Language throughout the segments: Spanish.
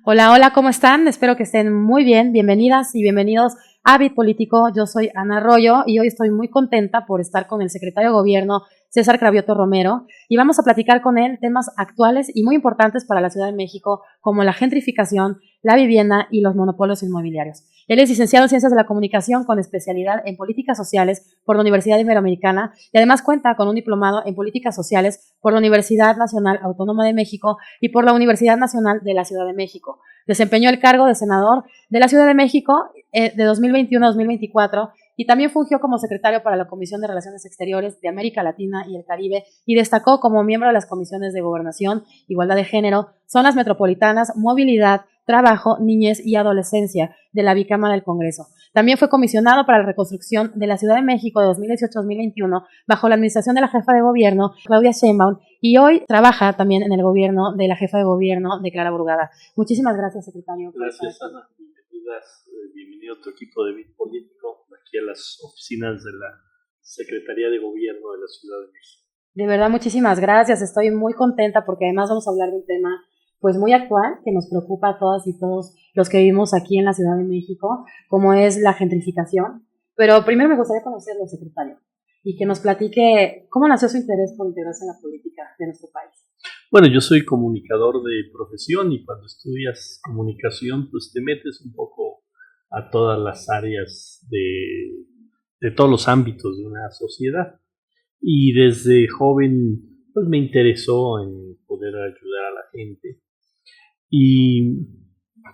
Hola, hola, ¿cómo están? Espero que estén muy bien. Bienvenidas y bienvenidos a Bit Político. Yo soy Ana Arroyo y hoy estoy muy contenta por estar con el secretario de Gobierno, César Cravioto Romero, y vamos a platicar con él temas actuales y muy importantes para la Ciudad de México, como la gentrificación, la vivienda y los monopolios inmobiliarios. Él es licenciado en Ciencias de la Comunicación con especialidad en Políticas Sociales por la Universidad Iberoamericana y además cuenta con un diplomado en Políticas Sociales por la Universidad Nacional Autónoma de México y por la Universidad Nacional de la Ciudad de México. Desempeñó el cargo de senador de la Ciudad de México de 2021 a 2024 y también fungió como secretario para la Comisión de Relaciones Exteriores de América Latina y el Caribe y destacó como miembro de las comisiones de Gobernación, Igualdad de Género, Zonas Metropolitanas, Movilidad, Trabajo, Niñez y Adolescencia de la Bicámara del Congreso. También fue comisionado para la reconstrucción de la Ciudad de México de 2018-2021 bajo la administración de la jefa de gobierno, Claudia Sheinbaum, y hoy trabaja también en el gobierno de la jefa de gobierno de Clara Brugada. Muchísimas gracias, secretario. Gracias, Ana. Bienvenido a tu equipo de Bit Político, aquí a las oficinas de la Secretaría de Gobierno de la Ciudad de México. De verdad, muchísimas gracias. Estoy muy contenta porque además vamos a hablar de un tema pues muy actual que nos preocupa a todas y todos los que vivimos aquí en la Ciudad de México, como es la gentrificación. Pero primero me gustaría conocerlo, secretario, y que nos platique cómo nació su interés por integrarse en la política de nuestro país. Bueno, yo soy comunicador de profesión y cuando estudias comunicación, pues te metes un poco a todas las áreas de todos los ámbitos de una sociedad. Y desde joven, pues me interesó en poder ayudar a la gente. Y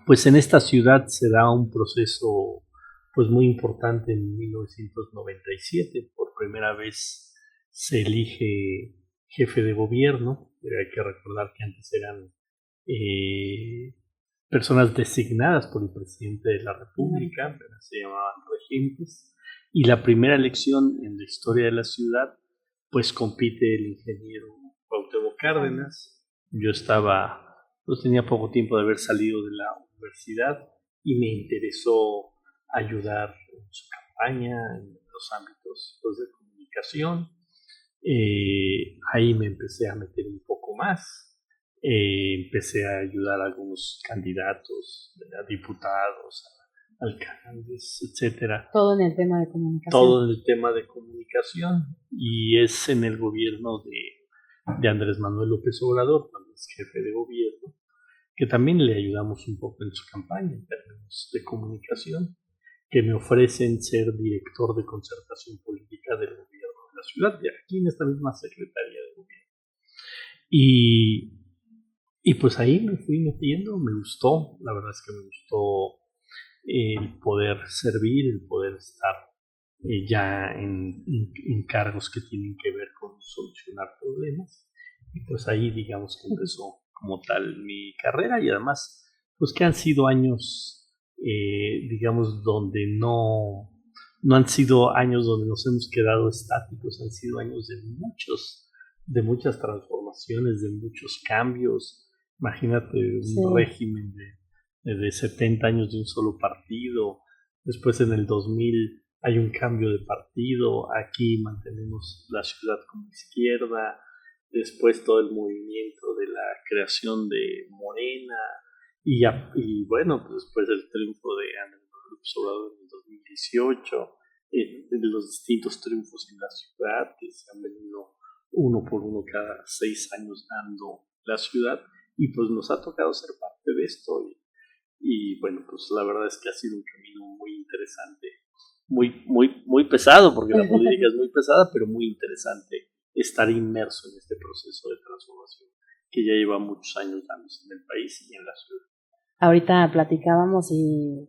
pues en esta ciudad se da un proceso pues muy importante en 1997. Por primera vez se elige jefe de gobierno. Hay que recordar que antes eran personas designadas por el presidente de la República, se llamaban regentes. Y la primera elección en la historia de la ciudad, pues compite el ingeniero Cuauhtémoc Cárdenas. Yo tenía poco tiempo de haber salido de la universidad y me interesó ayudar en su campaña, en los ámbitos de comunicación. Ahí me empecé a meter un poco más. Empecé a ayudar a algunos candidatos, a diputados, a alcaldes, etcétera. Todo en el tema de comunicación. Todo en el tema de comunicación. Y es en el gobierno de Andrés Manuel López Obrador, cuando es jefe de gobierno, que también le ayudamos un poco en su campaña en términos de comunicación, que me ofrecen ser director de concertación política del gobierno de la ciudad, de aquí en esta misma Secretaría de Gobierno. Y pues ahí me fui metiendo, me gustó, la verdad es que me gustó el poder servir, el poder estar ya en cargos que tienen que ver con solucionar problemas. Y pues ahí digamos que empezó como tal mi carrera, y además pues que han sido años digamos donde no han sido años donde nos hemos quedado estáticos, han sido años de muchas transformaciones, de muchos cambios. Imagínate un régimen de 70 años de un solo partido. Después en el 2000 hay un cambio de partido. Aquí mantenemos la ciudad como izquierda. Después todo el movimiento de la creación de Morena. Y bueno, pues después del triunfo de Andrés Manuel López Obrador en el 2018, de los distintos triunfos en la ciudad que se han venido uno por uno cada 6 años dando la ciudad. Y pues nos ha tocado ser parte de esto. Y bueno, pues la verdad es que ha sido un camino muy interesante, muy pesado, porque la política es muy pesada, pero muy interesante estar inmerso en este proceso de transformación que ya lleva muchos años dándose en el país y en la ciudad. Ahorita platicábamos y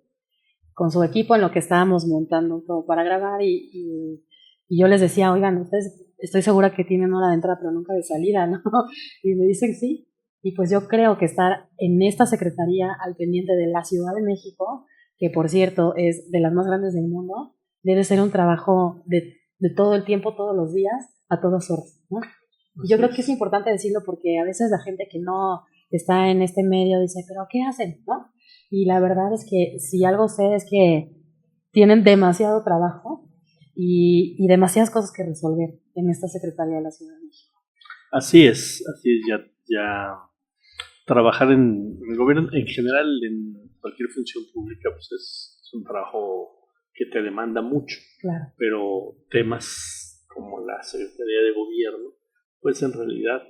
con su equipo en lo que estábamos montando todo para grabar y yo les decía, oigan, ustedes estoy segura que tienen hora de entrada pero nunca de salida, ¿no? Y me dicen sí. Y pues yo creo que estar en esta secretaría al pendiente de la Ciudad de México, que por cierto es de las más grandes del mundo, debe ser un trabajo de todo el tiempo, todos los días, a todas horas, ¿no? Y yo creo que es importante decirlo porque a veces la gente que no está en este medio dice, pero ¿qué hacen? ¿No? Y la verdad es que si algo sé es que tienen demasiado trabajo y demasiadas cosas que resolver en esta Secretaría de la Ciudad de México. Así es, ya trabajar en el gobierno, en general, en cualquier función pública, pues es un trabajo que te demanda mucho. Claro. Pero temas como la Secretaría de Gobierno, pues en realidad,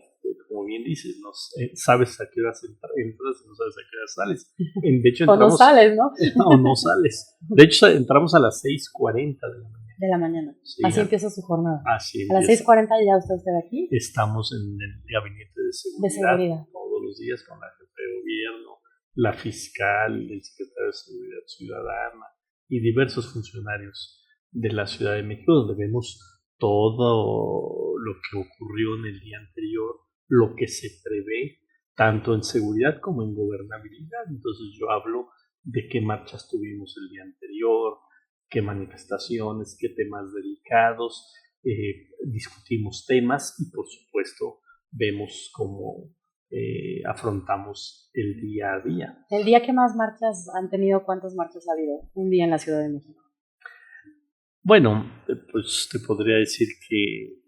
como bien dices, no sabes a qué hora entras y no sabes a qué hora sales. De hecho, o no sales, ¿no? O no sales. De hecho, entramos a las 6:40 de la mañana. De la mañana. Sí, así empieza su jornada. Así empieza. A las 6:40 ya usted aquí. Estamos en el gabinete de seguridad. Todos los días con la jefa de gobierno, la fiscal, el secretario de Seguridad Ciudadana y diversos funcionarios de la Ciudad de México, donde vemos todo lo que ocurrió en el día anterior, lo que se prevé, tanto en seguridad como en gobernabilidad. Entonces yo hablo de qué marchas tuvimos el día anterior, qué manifestaciones, qué temas delicados, discutimos temas y por supuesto vemos cómo afrontamos el día a día. ¿El día que más marchas han tenido? ¿Cuántas marchas ha habido un día en la Ciudad de México? Bueno, pues te podría decir que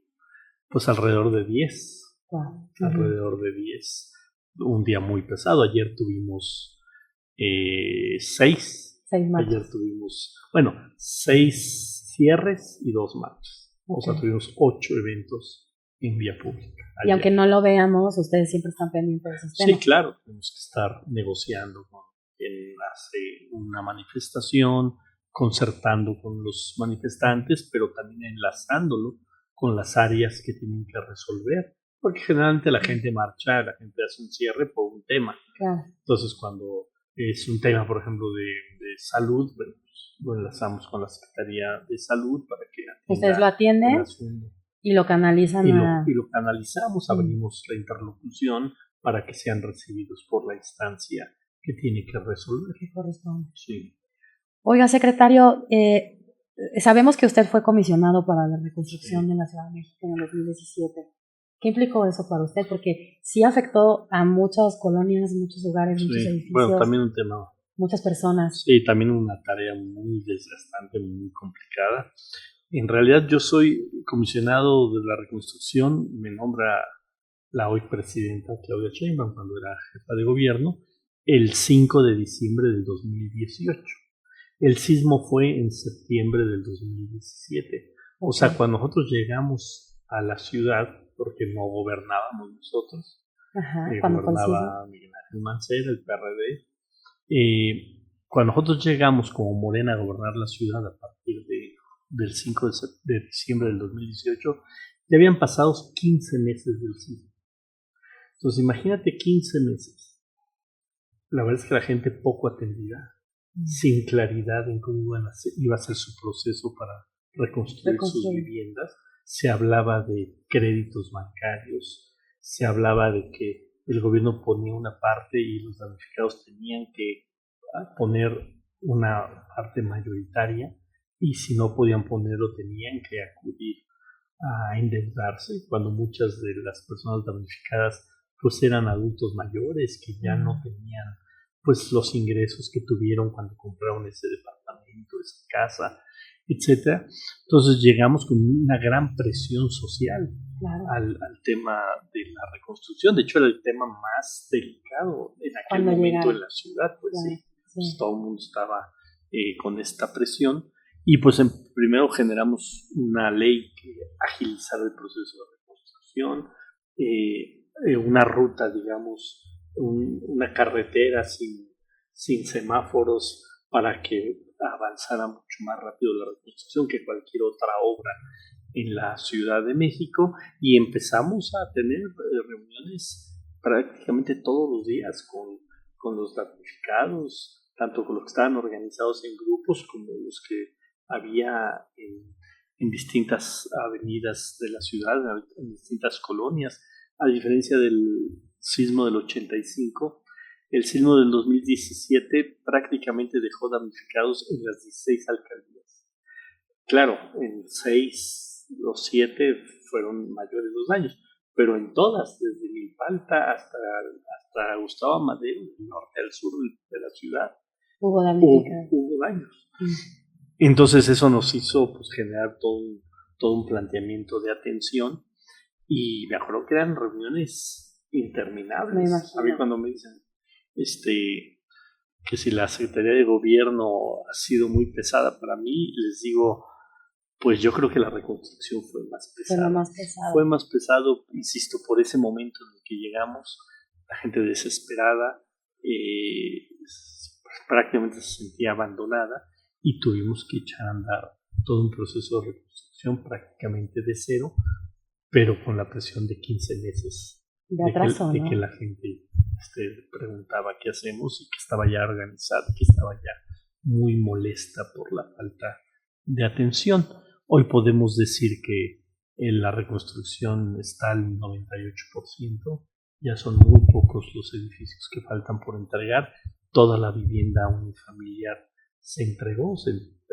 pues alrededor de 10. Wow. Alrededor de 10. Un día muy pesado. Ayer tuvimos 6. 6 marchas. Ayer tuvimos, 6 cierres y 2 marchas. Okay. O sea, tuvimos 8 eventos en vía pública. Ayer. Y aunque no lo veamos, ustedes siempre están pendientes de esos temas. Sí, claro. Tenemos que estar negociando con quien hace una manifestación, concertando con los manifestantes, pero también enlazándolo con las áreas que tienen que resolver. Porque generalmente la gente marcha, la gente hace un cierre por un tema. Claro. Entonces, cuando es un tema, por ejemplo, de salud, pues lo enlazamos con la Secretaría de Salud para que ustedes lo atienden y lo canalizan. Y lo canalizamos, abrimos la interlocución para que sean recibidos por la instancia que tiene que resolver. Que corresponde. Sí. Oiga, secretario, sabemos que usted fue comisionado para la reconstrucción de la Ciudad de México en el 2017. ¿Qué implicó eso para usted? Porque sí afectó a muchas colonias, muchos lugares, muchos edificios. Bueno, también un tema. Muchas personas. Sí, también una tarea muy desgastante, muy complicada. En realidad yo soy comisionado de la reconstrucción, me nombra la hoy presidenta Claudia Sheinbaum cuando era jefa de gobierno, el 5 de diciembre del 2018. El sismo fue en septiembre del 2017. Okay. O sea, cuando nosotros llegamos a la ciudad, porque no gobernábamos nosotros, gobernaba Miguel Ángel Mancera, el PRD. Cuando nosotros llegamos como Morena a gobernar la ciudad a partir del 5 de diciembre del 2018, ya habían pasado 15 meses del sismo. Entonces imagínate 15 meses. La verdad es que la gente poco atendida, sin claridad en cómo iba a ser su proceso para reconstruir sus viviendas. Se hablaba de créditos bancarios, se hablaba de que el gobierno ponía una parte y los damnificados tenían que poner una parte mayoritaria y si no podían ponerlo tenían que acudir a endeudarse cuando muchas de las personas damnificadas pues eran adultos mayores que ya no tenían pues los ingresos que tuvieron cuando compraron ese departamento, esa casa, etcétera. Entonces llegamos con una gran presión social. Claro. al tema de la reconstrucción. De hecho, era el tema más delicado en aquel momento en la ciudad. Pues claro, sí. Pues, todo el mundo estaba con esta presión. Y pues primero generamos una ley que agilizara el proceso de reconstrucción, una ruta, digamos, una carretera sin semáforos para que avanzara mucho más rápido la reconstrucción que cualquier otra obra en la Ciudad de México, y empezamos a tener reuniones prácticamente todos los días con los damnificados, tanto con los que estaban organizados en grupos como los que había en distintas avenidas de la ciudad, en distintas colonias. A diferencia del sismo del 85, el sismo del 2017 prácticamente dejó damnificados en las 16 alcaldías. Claro, en 6 o 7 fueron mayores los daños, pero en todas, desde Milpalta hasta Gustavo Amadero, del norte al sur de la ciudad, hubo daños. Entonces eso nos hizo pues, generar todo un planteamiento de atención, y me acuerdo que eran reuniones interminables. Me imagino. A mí cuando me dicen que si la Secretaría de Gobierno ha sido muy pesada para mí, les digo, pues yo creo que la reconstrucción fue más pesada. Fue más pesado, insisto, por ese momento en el que llegamos, la gente desesperada, prácticamente se sentía abandonada y tuvimos que echar a andar todo un proceso de reconstrucción prácticamente de cero, pero con la presión de 15 meses de atraso, de que la gente preguntaba qué hacemos y que estaba ya organizada, que estaba ya muy molesta por la falta de atención. Hoy podemos decir que la reconstrucción está al 98%, ya son muy pocos los edificios que faltan por entregar, toda la vivienda unifamiliar se entregó,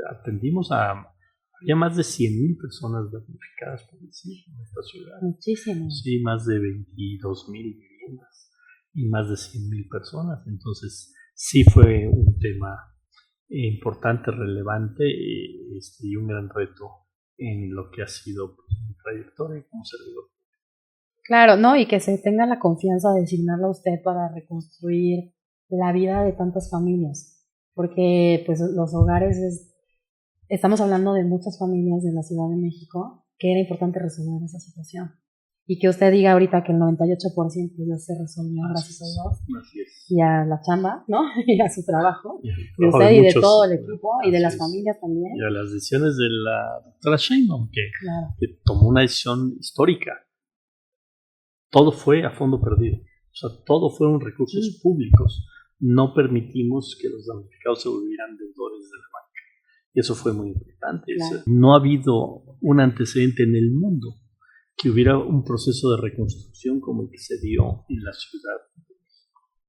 atendimos había más de 100,000 personas damnificadas, por decir, en esta ciudad. Muchísimo. Sí, más de 22,000 viviendas y más de 100,000 personas. Entonces, sí fue un tema importante, relevante y un gran reto en lo que ha sido mi trayectoria como servidor. Claro, ¿no? Y que se tenga la confianza de designarlo a usted para reconstruir la vida de tantas familias. Porque, pues, los hogares estamos hablando de muchas familias de la Ciudad de México que era importante resolver esa situación. Y que usted diga ahorita que el 98% ya se resolvió, gracias a Dios. Así es. Y a la chamba, ¿no? Y a su trabajo. De usted y de todo el equipo y de las familias también. Y a las decisiones de la doctora Sheinbaum, que tomó una decisión histórica. Todo fue a fondo perdido. O sea, todo fueron recursos públicos. No permitimos que los damnificados se volvieran deudores de la banca. Y eso fue muy importante. Claro. No ha habido un antecedente en el mundo que hubiera un proceso de reconstrucción como el que se dio en la ciudad.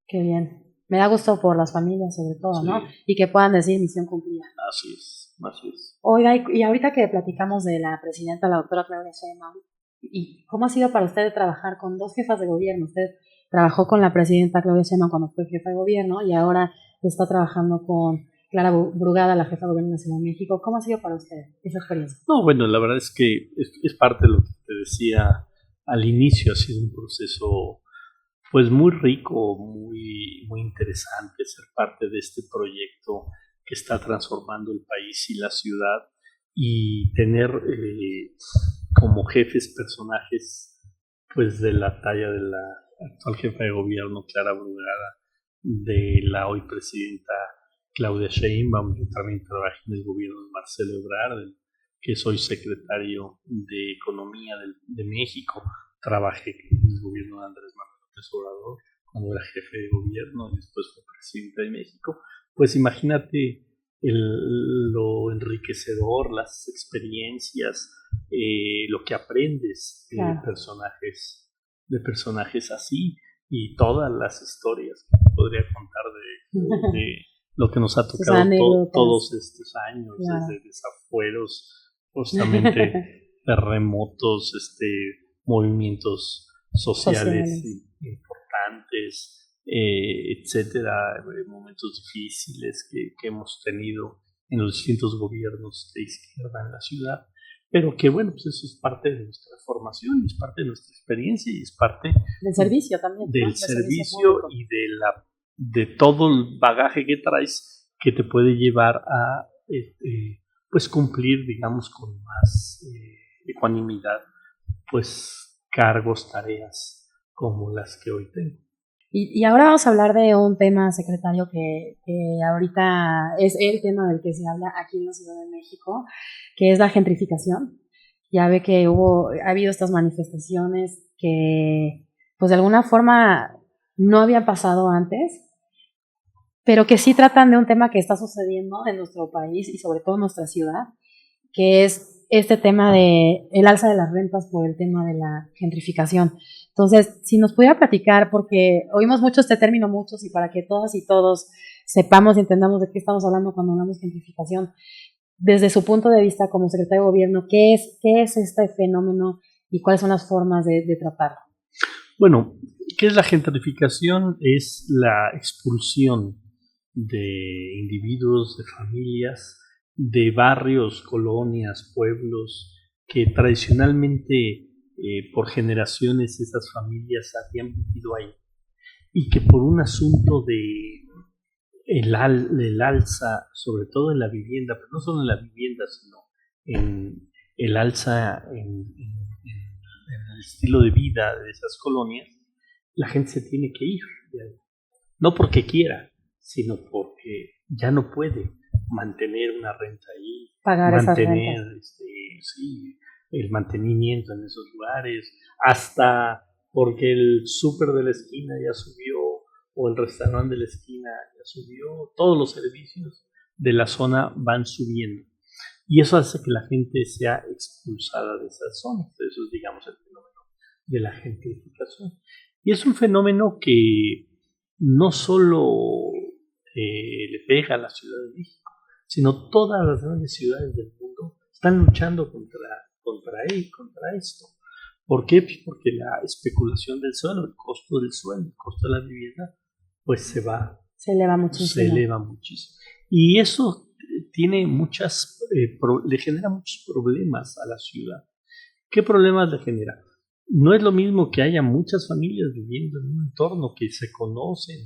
Qué bien. Me da gusto por las familias, sobre todo, sí, ¿no? Y que puedan decir misión cumplida. Así es, así es. Oiga, y ahorita que platicamos de la presidenta, la doctora Claudia Sheinbaum, ¿y cómo ha sido para usted trabajar con dos jefas de gobierno? Usted trabajó con la presidenta Claudia Sheinbaum cuando fue jefa de gobierno y ahora está trabajando con Clara Brugada, la jefa de gobierno de Ciudad de México. ¿Cómo ha sido para usted esa experiencia? No, bueno, la verdad es que es parte de lo que te decía al inicio. Ha sido un proceso pues muy rico, muy, muy interesante ser parte de este proyecto que está transformando el país y la ciudad y tener como jefes personajes pues de la talla de la actual jefa de gobierno Clara Brugada, de la hoy presidenta Claudia Sheinbaum. Yo también trabajé en el gobierno de Marcelo Ebrard, que soy secretario de Economía de México. Trabajé en el gobierno de Andrés Manuel López Obrador cuando era jefe de gobierno y después fue presidente de México. Pues imagínate lo enriquecedor, las experiencias, lo que aprendes de personajes así y todas las historias que podría contar de lo que nos ha tocado todos estos años, desde desafueros, justamente terremotos, movimientos sociales importantes, etcétera, momentos difíciles que hemos tenido en los distintos gobiernos de izquierda en la ciudad, pero que bueno, pues eso es parte de nuestra formación, es parte de nuestra experiencia y es parte del servicio también, del servicio y de todo el bagaje que traes que te puede llevar a pues cumplir, digamos, con más ecuanimidad, pues cargos, tareas como las que hoy tengo. Y ahora vamos a hablar de un tema, secretario, que ahorita es el tema del que se habla aquí en la Ciudad de México, que es la gentrificación. Ya ve que ha habido estas manifestaciones que, pues de alguna forma, no habían pasado antes, pero que sí tratan de un tema que está sucediendo en nuestro país y sobre todo en nuestra ciudad, que es este tema de el alza de las rentas por el tema de la gentrificación. Entonces, si nos pudiera platicar, porque oímos mucho este término muchos y para que todas y todos sepamos y entendamos de qué estamos hablando cuando hablamos de gentrificación, desde su punto de vista como secretario de gobierno, ¿qué es este fenómeno y cuáles son las formas de tratarlo? Bueno, ¿qué es la gentrificación? Es la expulsión de individuos, de familias, de barrios, colonias, pueblos que tradicionalmente por generaciones esas familias habían vivido ahí y que por un asunto de el alza, sobre todo en la vivienda, pero no solo en la vivienda, sino en el alza en el estilo de vida de esas colonias, la gente se tiene que ir. No porque quiera, sino porque ya no puede mantener una renta ahí, pagar mantener sí, el mantenimiento en esos lugares, hasta porque el súper de la esquina ya subió o el restaurante de la esquina ya subió, todos los servicios de la zona van subiendo. Y eso hace que la gente sea expulsada de esas zonas. Eso es, digamos, el fenómeno de la gentrificación. Y es un fenómeno que no solo le pega a la Ciudad de México, sino todas las grandes ciudades del mundo están luchando contra esto. ¿Por qué? Porque la especulación del suelo, el costo del suelo, el costo de la vivienda, pues se eleva muchísimo. Y eso tiene le genera muchos problemas a la ciudad. ¿Qué problemas le genera? No es lo mismo que haya muchas familias viviendo en un entorno que se conocen,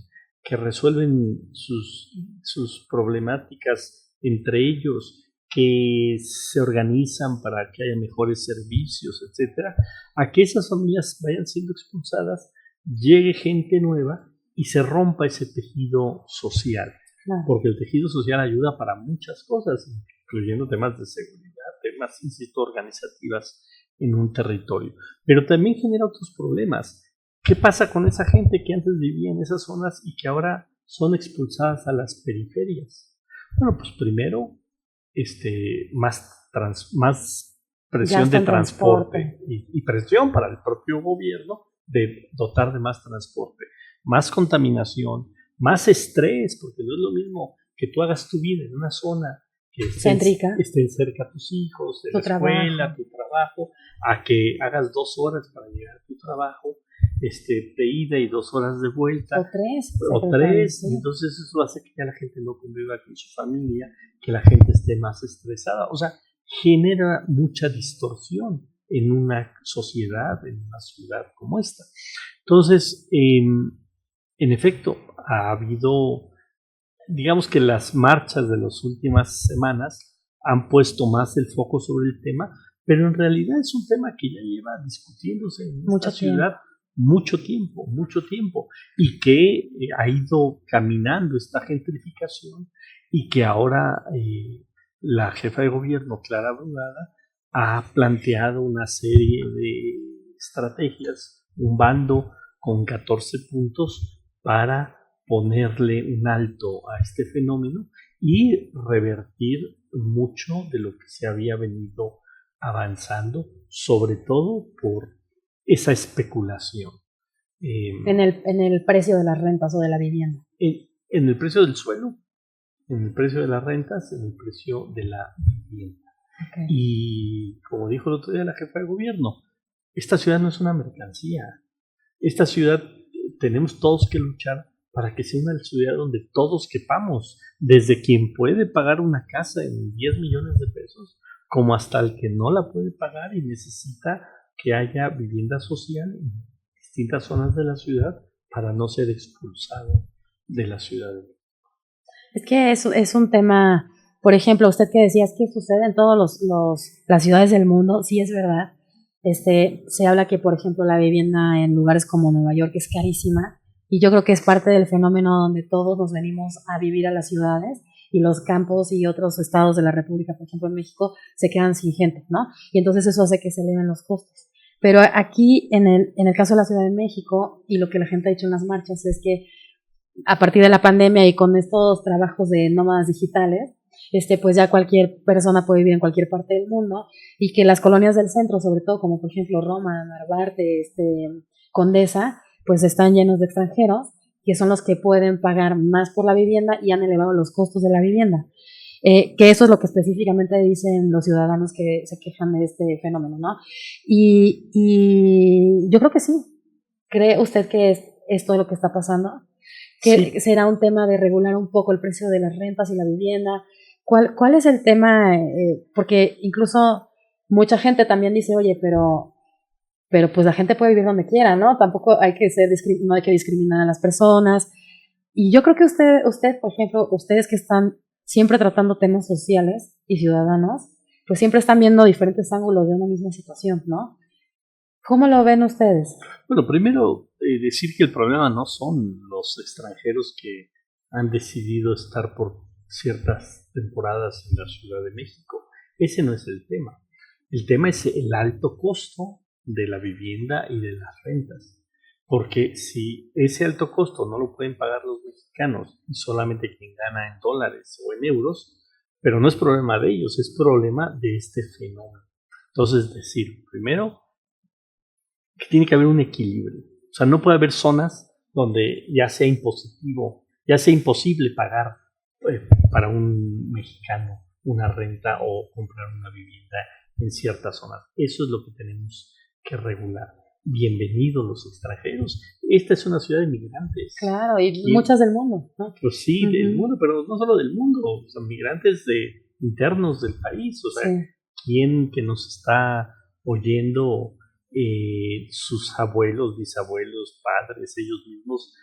que resuelven sus problemáticas entre ellos, que se organizan para que haya mejores servicios, etcétera, a que esas familias vayan siendo expulsadas, llegue gente nueva y se rompa ese tejido social. Claro. Porque el tejido social ayuda para muchas cosas, incluyendo temas de seguridad, temas, insisto, organizativas en un territorio. Pero también genera otros problemas. ¿Qué pasa con esa gente que antes vivía en esas zonas y que ahora son expulsadas a las periferias? Bueno, pues primero, más presión de transporte y presión para el propio gobierno de dotar de más transporte, más contaminación, más estrés, porque no es lo mismo que tú hagas tu vida en una zona que estén cerca tus hijos, de la escuela, tu trabajo, a que hagas 2 horas para llegar a tu trabajo, de ida y 2 horas de vuelta. O tres. Sí. Entonces eso hace que ya la gente no conviva con su familia, que la gente esté más estresada. O sea, genera mucha distorsión en una sociedad, en una ciudad como esta. Entonces, en efecto, ha habido, digamos que las marchas de las últimas semanas han puesto más el foco sobre el tema, pero en realidad es un tema que ya lleva discutiéndose en esta ciudad mucho tiempo, y que ha ido caminando esta gentrificación y que ahora la jefa de gobierno, Clara Brugada, ha planteado una serie de estrategias, un bando con 14 puntos para ponerle un alto a este fenómeno y revertir mucho de lo que se había venido avanzando, sobre todo por esa especulación. En el precio de las rentas o de la vivienda. En el precio del suelo, en el precio de las rentas, en el precio de la vivienda. Okay. Y como dijo el otro día la jefa de gobierno, esta ciudad no es una mercancía. Esta ciudad tenemos todos que luchar para que sea una ciudad donde todos quepamos, desde quien puede pagar una casa en 10 millones de pesos, como hasta el que no la puede pagar y necesita que haya vivienda social en distintas zonas de la ciudad para no ser expulsado de la ciudad. Es que es un tema, por ejemplo, usted que decía, es que sucede en todas las ciudades del mundo, sí es verdad. Se habla que, por ejemplo, la vivienda en lugares como Nueva York es carísima, y yo creo que es parte del fenómeno donde todos nos venimos a vivir a las ciudades y los campos y otros estados de la República, por ejemplo en México, se quedan sin gente, ¿no? Y entonces eso hace que se eleven los costos. Pero aquí, en el caso de la Ciudad de México, y lo que la gente ha dicho en las marchas, es que a partir de la pandemia y con estos trabajos de nómadas digitales, pues ya cualquier persona puede vivir en cualquier parte del mundo, y que las colonias del centro, sobre todo como por ejemplo Roma, Narvarte, Condesa, pues están llenos de extranjeros, que son los que pueden pagar más por la vivienda y han elevado los costos de la vivienda. Que eso es lo que específicamente dicen los ciudadanos que se quejan de este fenómeno, ¿no? Y yo creo que sí. ¿Cree usted que es todo lo que está pasando? ¿Que sí será un tema de regular un poco el precio de las rentas y la vivienda? ¿Cuál es el tema? Porque incluso mucha gente también dice, oye, pero pero pues la gente puede vivir donde quiera, ¿no? Tampoco hay que no hay que discriminar a las personas. Y yo creo que usted, por ejemplo, ustedes que están siempre tratando temas sociales y ciudadanos, pues siempre están viendo diferentes ángulos de una misma situación, ¿no? ¿Cómo lo ven ustedes? Bueno, primero decir que el problema no son los extranjeros que han decidido estar por ciertas temporadas en la Ciudad de México. Ese no es el tema. El tema es el alto costo de la vivienda y de las rentas. Porque si ese alto costo no lo pueden pagar los mexicanos y solamente quien gana en dólares o en euros, pero no es problema de ellos, es problema de este fenómeno. Entonces, decir, primero, que tiene que haber un equilibrio. O sea, no puede haber zonas donde ya sea imposible pagar para un mexicano una renta o comprar una vivienda en ciertas zonas. Eso es lo que tenemos que regular. Bienvenidos los extranjeros. Esta es una ciudad de migrantes. Claro, y muchas del mundo, ¿no? Pues sí, del mundo, pero no solo del mundo, son migrantes internos del país. O sea, ¿quién que nos está oyendo? Sus abuelos, bisabuelos, padres, ellos mismos,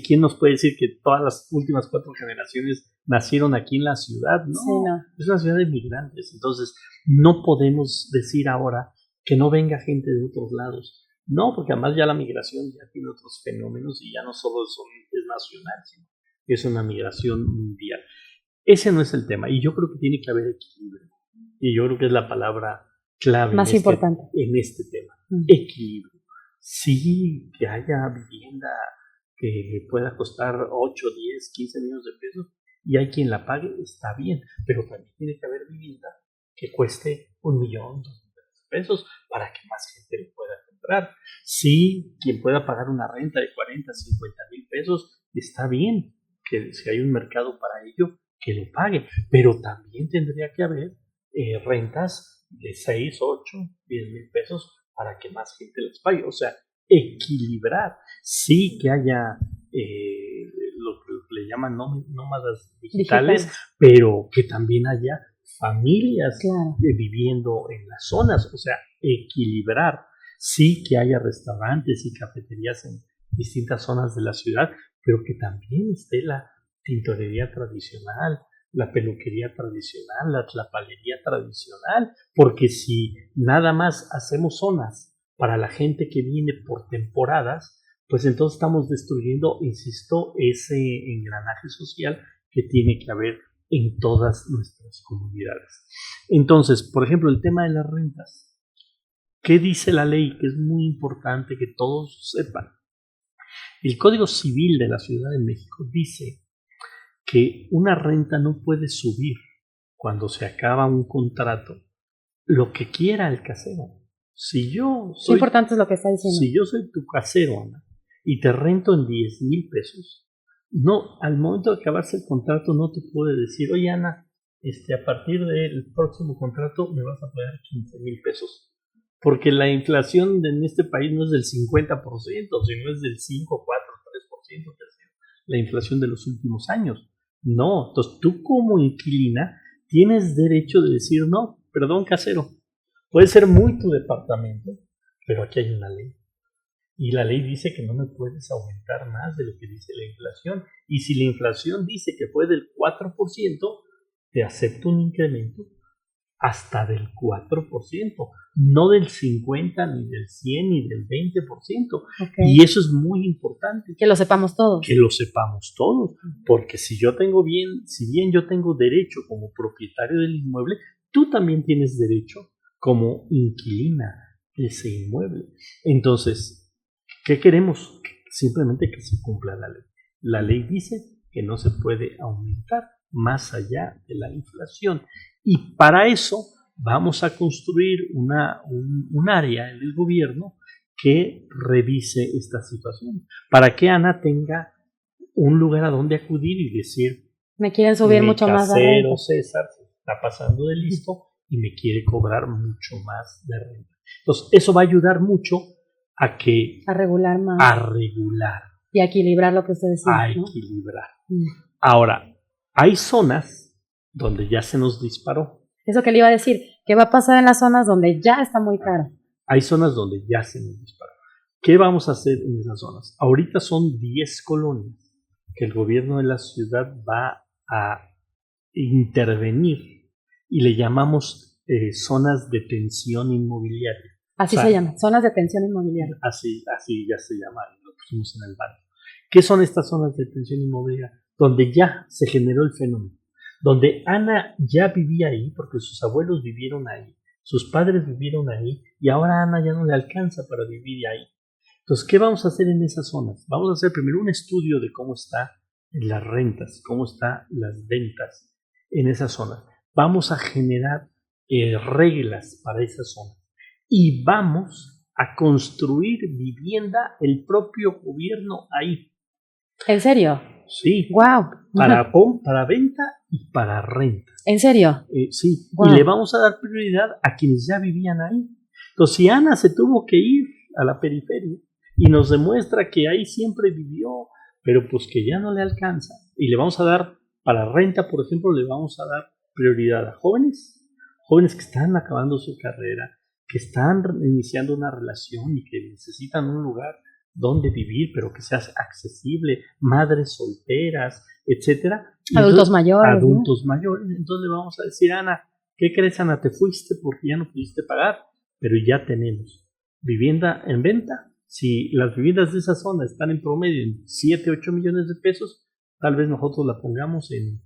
¿quién nos puede decir que todas las últimas 4 generaciones nacieron aquí en la ciudad? No, sí, no. Es una ciudad de migrantes, entonces no podemos decir ahora que no venga gente de otros lados, no, porque además ya la migración ya tiene otros fenómenos y ya no solo es nacional, sino que es una migración mundial. Ese no es el tema, y yo creo que tiene que haber equilibrio, y yo creo que es la palabra clave más importante en este tema. Equilibrio. Sí, que haya vivienda que pueda costar 8, 10, 15 millones de pesos y hay quien la pague, está bien, pero también tiene que haber vivienda que cueste 1 millón, 2 millones de pesos para que más gente lo pueda comprar. Sí, quien pueda pagar una renta de 40, 50 mil pesos, está bien, que si hay un mercado para ello, que lo pague, pero también tendría que haber rentas de 6, 8, 10 mil pesos para que más gente las pague. O sea, equilibrar. Sí que haya lo que le llaman nómadas digitales, pero que también haya familias viviendo en las zonas. O sea, equilibrar. Sí que haya restaurantes y cafeterías en distintas zonas de la ciudad, pero que también esté la tintorería tradicional, la peluquería tradicional, la tlapalería tradicional, porque si nada más hacemos zonas para la gente que viene por temporadas, pues entonces estamos destruyendo, insisto, ese engranaje social que tiene que haber en todas nuestras comunidades. Entonces, por ejemplo, el tema de las rentas. ¿Qué dice la ley? Que es muy importante que todos sepan. El Código Civil de la Ciudad de México dice que una renta no puede subir cuando se acaba un contrato lo que quiera el casero. Qué importante es lo que está diciendo. Si yo soy tu casero, Ana, y te rento en 10,000 pesos, no, al momento de acabarse el contrato no te puede decir, oye Ana, a partir del próximo contrato me vas a pagar 15,000 pesos. Porque la inflación en este país no es del 50%, sino es del 5, 4, 3%, la inflación de los últimos años. No, entonces tú como inquilina tienes derecho de decir, no, perdón casero, puede ser muy tu departamento, pero aquí hay una ley. Y la ley dice que no me puedes aumentar más de lo que dice la inflación. Y si la inflación dice que fue del 4%, te acepto un incremento hasta del 4%, no del 50, ni del 100, ni del 20%. Okay. Y eso es muy importante. Que lo sepamos todos. Que lo sepamos todos, porque si bien yo tengo derecho como propietario del inmueble, tú también tienes derecho como inquilina de ese inmueble. Entonces, ¿qué queremos? Simplemente que se cumpla la ley. La ley dice que no se puede aumentar más allá de la inflación. Y para eso vamos a construir un área en el gobierno que revise esta situación, para que Ana tenga un lugar a donde acudir y decir, me quieren subir mucho más. Mi casero César se está pasando de listo y me quiere cobrar mucho más de renta. Entonces, eso va a ayudar mucho a regular más. A regular. Y a equilibrar lo que usted decía. A equilibrar. Ahora, hay zonas donde ya se nos disparó. Eso que le iba a decir, ¿qué va a pasar en las zonas donde ya está muy caro? Hay zonas donde ya se nos disparó. ¿Qué vamos a hacer en esas zonas? Ahorita son 10 colonias que el gobierno de la ciudad va a intervenir y le llamamos zonas de tensión inmobiliaria. Así se llama, zonas de tensión inmobiliaria. Así ya se llama, lo pusimos en el banco. ¿Qué son estas zonas de tensión inmobiliaria? Donde ya se generó el fenómeno, donde Ana ya vivía ahí porque sus abuelos vivieron ahí, sus padres vivieron ahí y ahora a Ana ya no le alcanza para vivir ahí. Entonces, ¿qué vamos a hacer en esas zonas? Vamos a hacer primero un estudio de cómo están las rentas, cómo están las ventas en esas zonas. Vamos a generar reglas para esas zonas y vamos a construir vivienda el propio gobierno ahí. ¿En serio? Sí. Wow. Para venta y para renta. ¿En serio? Sí. Wow. Y le vamos a dar prioridad a quienes ya vivían ahí. Entonces, si Ana se tuvo que ir a la periferia y nos demuestra que ahí siempre vivió, pero pues que ya no le alcanza, y le vamos a dar, para renta, por ejemplo, le vamos a dar prioridad a jóvenes que están acabando su carrera, que están iniciando una relación y que necesitan un lugar donde vivir, pero que sea accesible, madres solteras, etcétera. Adultos mayores. Adultos mayores. Entonces le vamos a decir, Ana, ¿qué crees, Ana? Te fuiste porque ya no pudiste pagar, pero ya tenemos vivienda en venta. Si las viviendas de esa zona están en promedio en 7, 8 millones de pesos, tal vez nosotros la pongamos en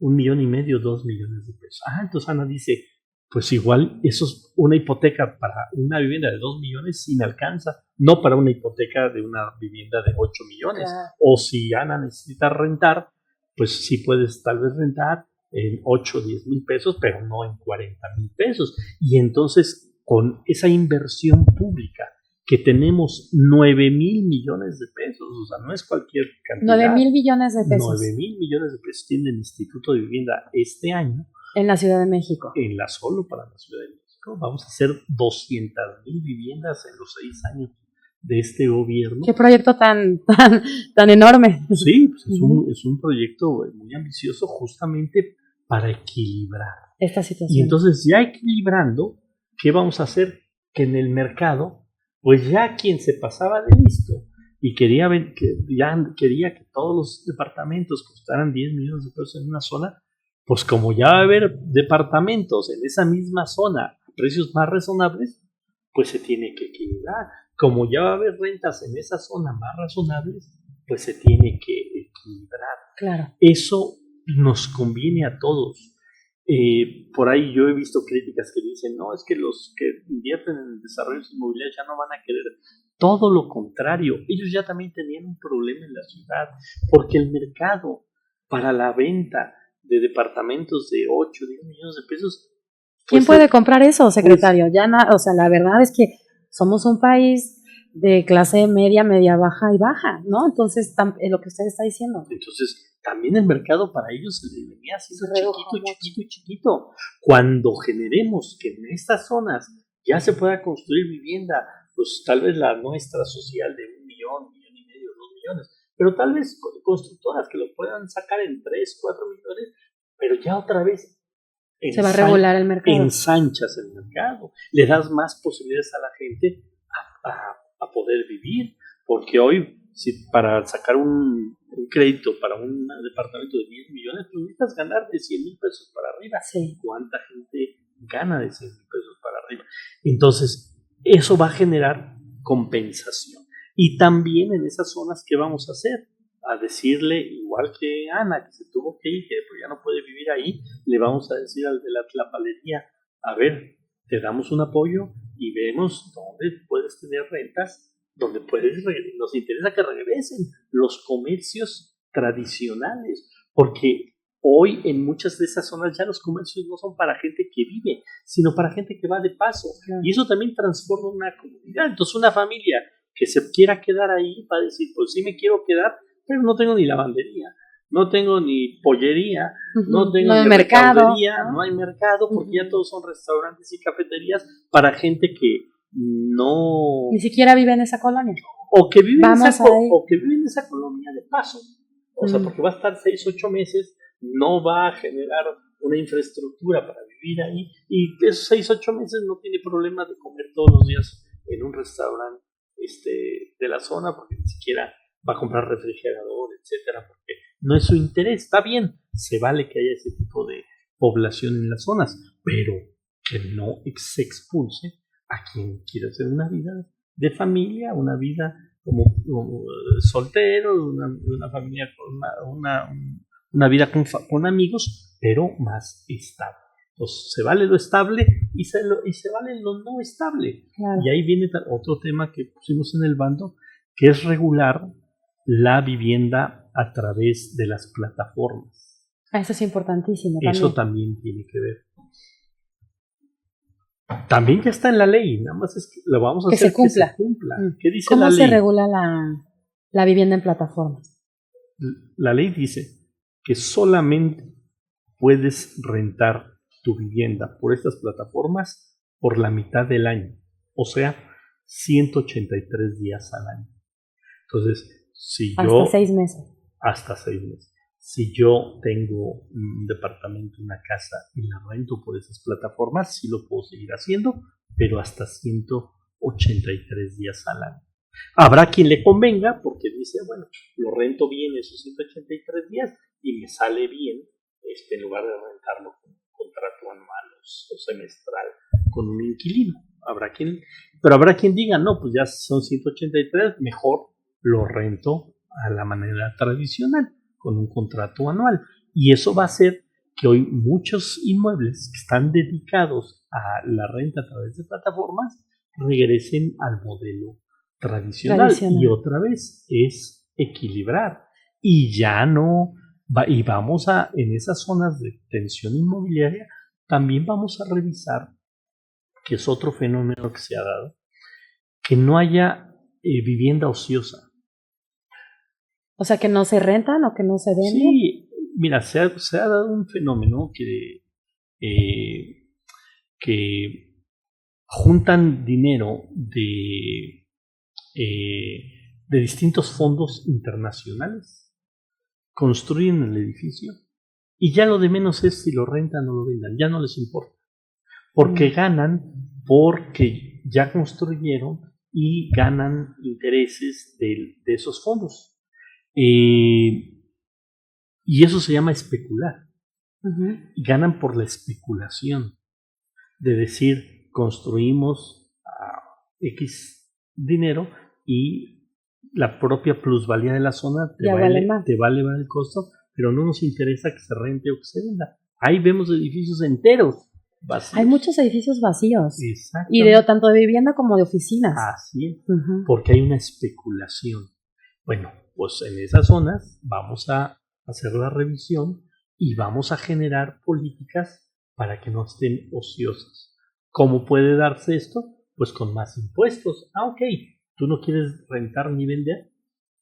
1,5 millones, 2 millones de pesos. Entonces Ana dice, pues igual eso es una hipoteca para una vivienda de 2 millones si me alcanza, no para una hipoteca de una vivienda de 8 millones. Claro. O si Ana necesita rentar, pues sí puedes tal vez rentar en 8 o 10 mil pesos, pero no en 40 mil pesos. Y entonces con esa inversión pública que tenemos 9,000 millones de pesos, o sea, no es cualquier cantidad. 9,000 millones de pesos. 9,000 millones de pesos tiene el Instituto de Vivienda este año. En la Ciudad de México. Solo para la Ciudad de México. Vamos a hacer 200,000 viviendas en los 6 años de este gobierno. Qué proyecto tan enorme. Sí, pues es un proyecto muy ambicioso justamente para equilibrar esta situación. Y entonces ya equilibrando, ¿qué vamos a hacer? Que en el mercado, pues ya quien se pasaba de listo y quería que todos los departamentos costaran 10 millones de pesos en una zona, pues como ya va a haber departamentos en esa misma zona a precios más razonables, pues se tiene que equilibrar. Como ya va a haber rentas en esa zona más razonables, pues se tiene que equilibrar. Claro. Eso nos conviene a todos. Por ahí yo he visto críticas que dicen, no, es que los que invierten en desarrollos inmobiliarios ya no van a querer. Todo lo contrario, ellos ya también tenían un problema en la ciudad, porque el mercado para la venta de departamentos de 8, 10 millones de pesos. ¿Quién puede comprar eso, secretario? O sea, la verdad es que somos un país de clase media, media baja y baja, ¿no? Entonces, lo que usted está diciendo. Entonces, también el mercado para ellos se venía haciendo chiquito. Cuando generemos que en estas zonas ya se pueda construir vivienda, pues tal vez la nuestra social de 1 millón, 1,5 millones, 2 millones, pero tal vez constructoras que lo puedan sacar en 3, 4 millones, pero ya otra vez se va a regular el mercado. Ensanchas el mercado, le das más posibilidades a la gente a poder vivir, porque hoy si para sacar un crédito para un departamento de 10 millones, pues necesitas ganar de 100 mil pesos para arriba. Sí. ¿Cuánta gente gana de 100 mil pesos para arriba? Entonces, eso va a generar compensación. Y también en esas zonas, ¿qué vamos a hacer? A decirle, igual que Ana, que se tuvo que ir, que pues ya no puede vivir ahí, le vamos a decir al de la tlapalería, a ver, te damos un apoyo y vemos dónde puedes tener rentas, donde nos interesa que regresen los comercios tradicionales, porque hoy en muchas de esas zonas ya los comercios no son para gente que vive, sino para gente que va de paso. Claro. Y eso también transforma una comunidad. Entonces una familia que se quiera quedar ahí va a decir, pues sí me quiero quedar, pero no tengo ni lavandería, no tengo ni pollería, no tengo ni mercadería, no hay mercado, porque ya todos son restaurantes y cafeterías para gente que no... Ni siquiera vive en esa colonia. O que vive, en esa colonia de paso. O sea, porque va a estar 6, 8 meses, no va a generar una infraestructura para vivir vivir ahí y esos 6, 8 meses no tiene problema de comer todos los días en un restaurante de la zona porque ni siquiera va a comprar refrigerador, etcétera, porque no es su interés. Está bien, se vale que haya ese tipo de población en las zonas, pero que no se expulse a quien quiere hacer una vida de familia, una vida como soltero, una familia con una vida con amigos, pero más estable. Entonces, se vale lo estable y se vale lo no estable. Claro. Y ahí viene otro tema que pusimos en el bando, que es regular la vivienda a través de las plataformas. Eso es importantísimo. Eso también tiene que ver. También ya está en la ley, nada más es que lo vamos a hacer que se cumpla. ¿Qué dice la ley? ¿Cómo se regula la vivienda en plataformas? La ley dice que solamente puedes rentar tu vivienda por estas plataformas por la mitad del año, o sea, 183 días al año. Entonces, hasta 6 meses. Hasta 6 meses. Si yo tengo un departamento, una casa y la rento por esas plataformas, sí lo puedo seguir haciendo, pero hasta 183 días al año. Habrá quien le convenga porque dice, bueno, lo rento bien esos 183 días y me sale bien en lugar de rentarlo con un contrato anual o semestral con un inquilino. Pero habrá quien diga, no, pues ya son 183, mejor lo rento a la manera tradicional, con un contrato anual. Y eso va a hacer que hoy muchos inmuebles que están dedicados a la renta a través de plataformas regresen al modelo tradicional. Y otra vez es equilibrar. Y ya no, y vamos en esas zonas de tensión inmobiliaria, también vamos a revisar, que es otro fenómeno que se ha dado, que no haya vivienda ociosa. O sea, que no se rentan o que no se venden. Sí, mira, se ha dado un fenómeno que juntan dinero de distintos fondos internacionales, construyen el edificio y ya lo de menos es si lo rentan o lo vendan, ya no les importa, porque ganan porque ya construyeron y ganan intereses de esos fondos. Y eso se llama especular. Y ganan por la especulación de decir, construimos a X dinero y la propia plusvalía de la zona te va a elevar el costo, pero no nos interesa que se rente o que se venda. Ahí vemos edificios enteros vacíos. Hay muchos edificios vacíos. Exacto. Y tanto de vivienda como de oficinas. Así es, porque hay una especulación. Bueno, pues en esas zonas vamos a hacer la revisión y vamos a generar políticas para que no estén ociosas. ¿Cómo puede darse esto? Pues con más impuestos. Ok, ¿tú no quieres rentar ni vender?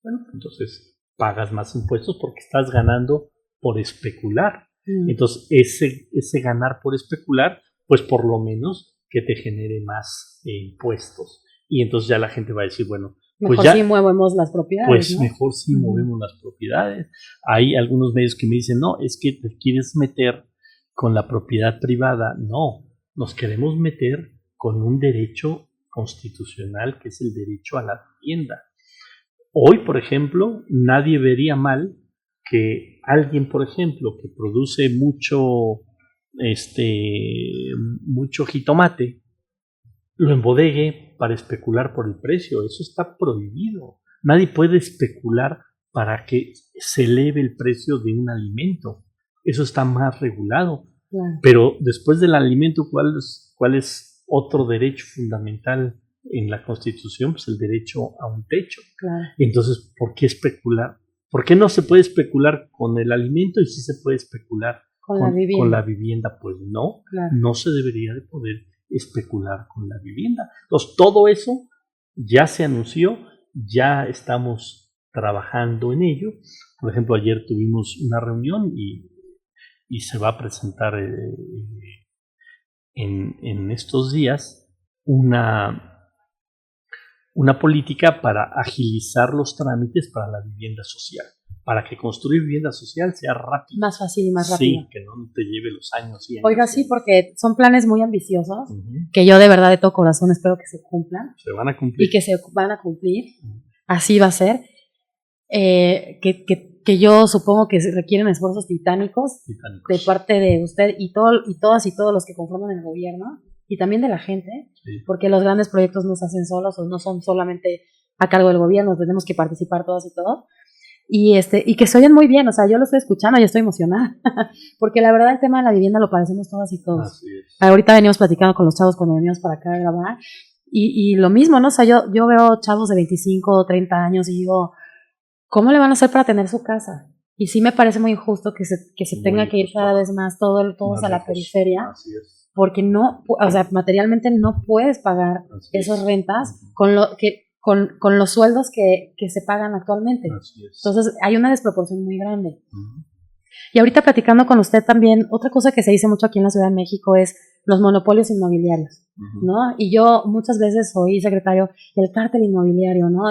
Bueno, entonces pagas más impuestos porque estás ganando por especular. Entonces, ese ganar por especular, pues por lo menos que te genere más impuestos. Y entonces ya la gente va a decir, bueno, mejor pues ya, si movemos las propiedades. Pues ¿no? mejor si movemos las propiedades. Hay algunos medios que me dicen, no, es que te quieres meter con la propiedad privada. No, nos queremos meter con un derecho constitucional que es el derecho a la vivienda. Hoy, por ejemplo, nadie vería mal que alguien, por ejemplo, que produce mucho jitomate, lo embodegue para especular por el precio. Eso está prohibido. Nadie puede especular para que se eleve el precio de un alimento. Eso está más regulado. Claro. Pero después del alimento, ¿cuál es otro derecho fundamental en la Constitución? Pues el derecho a un techo. Claro. Entonces, ¿por qué especular? ¿Por qué no se puede especular con el alimento y sí se puede especular con la vivienda? Pues no, claro. No se debería de poder especular con la vivienda. Entonces, todo eso ya se anunció, ya estamos trabajando en ello. Por ejemplo, ayer tuvimos una reunión y se va a presentar en estos días una política para agilizar los trámites para la vivienda social, para que construir vivienda social sea rápido. Más fácil y más rápido. Sí, que no te lleve los años y años. Oiga, sí, porque son planes muy ambiciosos, que yo de verdad de todo corazón espero que se cumplan. Se van a cumplir. Y que se van a cumplir. Así va a ser. Que yo supongo que requieren esfuerzos titánicos de parte de usted y todas y todos los que conforman el gobierno y también de la gente, porque los grandes proyectos no se hacen solos o no son solamente a cargo del gobierno, tenemos que participar todas y todos. Y que se oyen muy bien, o sea, yo lo estoy escuchando y estoy emocionada, porque la verdad el tema de la vivienda lo padecemos todas y todos. Así es. Ahorita venimos platicando con los chavos cuando venimos para acá a grabar, y lo mismo, ¿no? O sea, yo veo chavos de 25 o 30 años y digo, ¿cómo le van a hacer para tener su casa? Y sí me parece muy injusto que se tenga que ir cada vez más todos a la periferia, porque no, o sea, materialmente no puedes pagar esas rentas con los sueldos que se pagan actualmente. Entonces hay una desproporción muy grande. Y ahorita platicando con usted también, otra cosa que se dice mucho aquí en la Ciudad de México es los monopolios inmobiliarios, ¿no? Y yo muchas veces oí, secretario, el cártel inmobiliario, ¿no?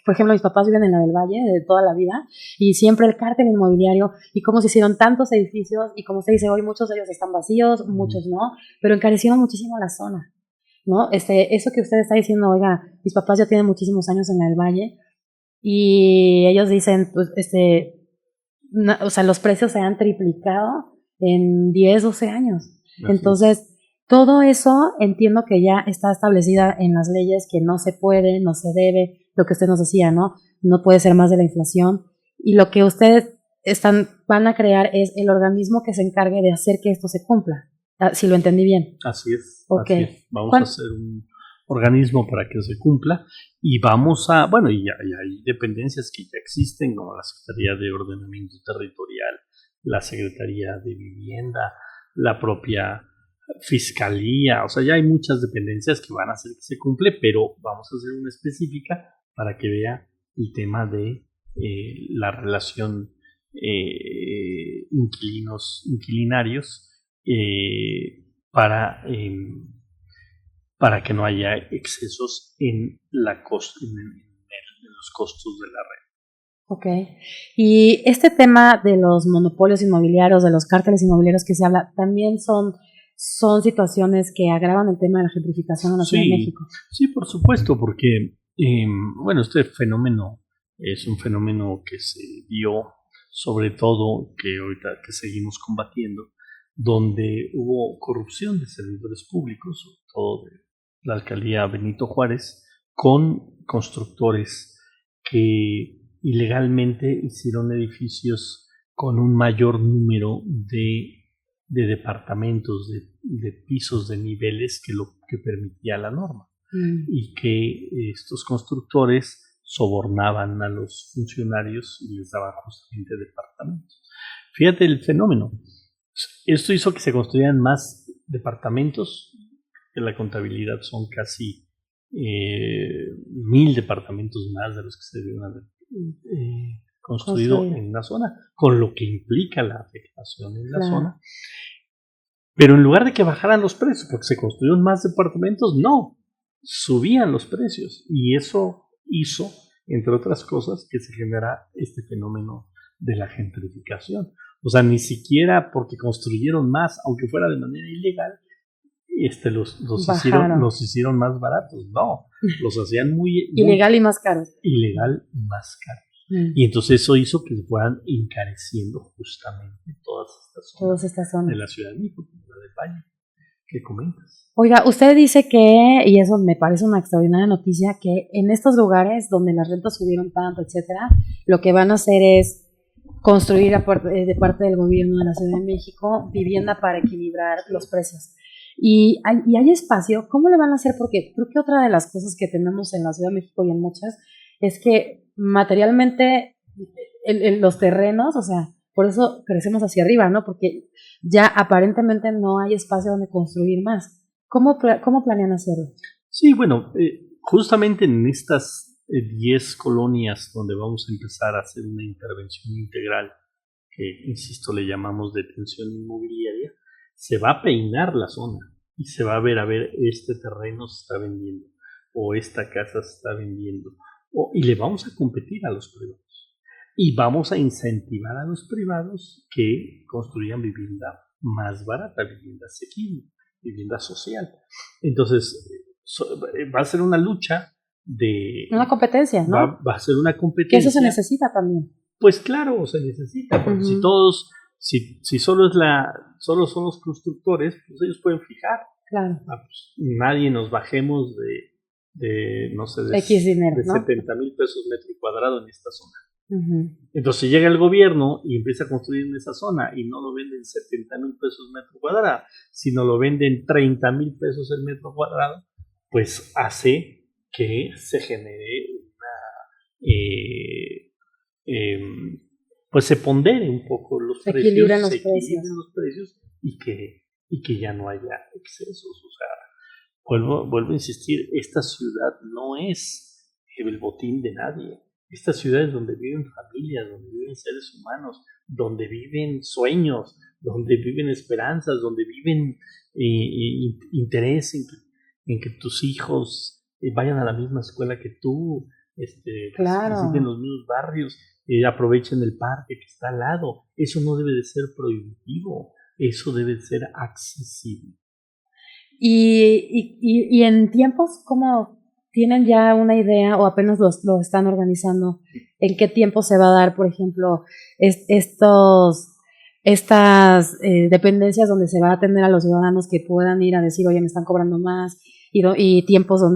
Por ejemplo, mis papás viven en la del Valle de toda la vida y siempre el cártel inmobiliario y cómo se hicieron tantos edificios y como usted dice, hoy muchos de ellos están vacíos, muchos no, pero encarecieron muchísimo la zona, ¿no? Eso que usted está diciendo, oiga, mis papás ya tienen muchísimos años en la del Valle y ellos dicen, pues, o sea, los precios se han triplicado en 10, 12 años. Entonces, todo eso entiendo que ya está establecida en las leyes que no se puede, no se debe, lo que usted nos decía, ¿no? No puede ser más de la inflación. Y lo que ustedes van a crear es el organismo que se encargue de hacer que esto se cumpla. Si lo entendí bien. Así es. Okay. Así es. Vamos a hacer un organismo para que se cumpla y vamos a, bueno, y hay dependencias que ya existen como la Secretaría de Ordenamiento Territorial, la Secretaría de Vivienda, la propia Fiscalía, o sea, ya hay muchas dependencias que van a hacer que se cumple, pero vamos a hacer una específica para que vea el tema de la relación inquilinarios para que no haya excesos en los costos de la renta. Ok. Y este tema de los monopolios inmobiliarios, de los cárteles inmobiliarios que se habla, también son situaciones que agravan el tema de la gentrificación en la Ciudad de México. Sí, por supuesto, porque, bueno, este fenómeno es un fenómeno que se dio, sobre todo, que ahorita que seguimos combatiendo, donde hubo corrupción de servidores públicos, sobre todo de la alcaldía Benito Juárez, con constructores que ilegalmente hicieron edificios con un mayor número de departamentos, de pisos, de niveles que lo que permitía la norma. Y que estos constructores sobornaban a los funcionarios y les daban justamente departamentos. Fíjate el fenómeno. Esto hizo que se construyeran más departamentos, que la contabilidad son casi 1,000 departamentos más de los que se debieron haber construido en la zona, con lo que implica la afectación en la zona. Pero en lugar de que bajaran los precios, porque se construyeron más departamentos, no, subían los precios. Y eso hizo, entre otras cosas, que se generara este fenómeno de la gentrificación. O sea, ni siquiera porque construyeron más, aunque fuera de manera ilegal, los hicieron más baratos. No, los hacían muy ilegal y más caros. Ilegal y más caros. Y entonces eso hizo que se fueran encareciendo justamente todas estas zonas de la Ciudad de México, como la del Valle, que comentas. Oiga, usted dice que, y eso me parece una extraordinaria noticia, que en estos lugares donde las rentas subieron tanto, etcétera, lo que van a hacer es construir de parte del gobierno de la Ciudad de México vivienda para equilibrar los precios. Y hay espacio, ¿cómo le van a hacer? Porque creo que otra de las cosas que tenemos en la Ciudad de México y en muchas es que materialmente los terrenos, o sea, por eso crecemos hacia arriba, ¿no? Porque ya aparentemente no hay espacio donde construir más. ¿Cómo planean hacerlo? Sí, bueno, justamente en estas 10 colonias donde vamos a empezar a hacer una intervención integral, que, insisto, le llamamos detención inmobiliaria, se va a peinar la zona y se va a ver, este terreno se está vendiendo o esta casa se está vendiendo y le vamos a competir a los privados. y vamos a incentivar a los privados que construyan vivienda más barata, vivienda asequible, vivienda social. Entonces, va a ser una lucha de... Una competencia, ¿no? Va a ser una competencia. Que eso se necesita también. Pues claro, se necesita, porque si todos, si solo son los constructores, pues ellos pueden fijar. Claro. Pues, nadie nos bajemos de no sé, de X dinero, de ¿no? 70,000 pesos metro cuadrado en esta zona. Entonces, si llega el gobierno y empieza a construir en esa zona y no lo venden 70,000 pesos metro cuadrado, sino lo venden 30,000 pesos el metro cuadrado, pues hace que se genere pues se pondere un poco los precios, se equilibren los precios y que ya no haya excesos. O sea, vuelvo a insistir, esta ciudad no es el botín de nadie. Esta ciudad es donde viven familias, donde viven seres humanos, donde viven sueños, donde viven esperanzas, donde viven interés en que tus hijos vayan a la misma escuela que tú, claro, visiten los mismos barrios, aprovechen el parque que está al lado. Eso no debe de ser prohibitivo, eso debe de ser accesible. Y en tiempos, ¿cómo tienen ya una idea o apenas lo están organizando? ¿En qué tiempo se va a dar, por ejemplo, estas dependencias donde se va a atender a los ciudadanos que puedan ir a decir, oye, me están cobrando más? Y tiempos en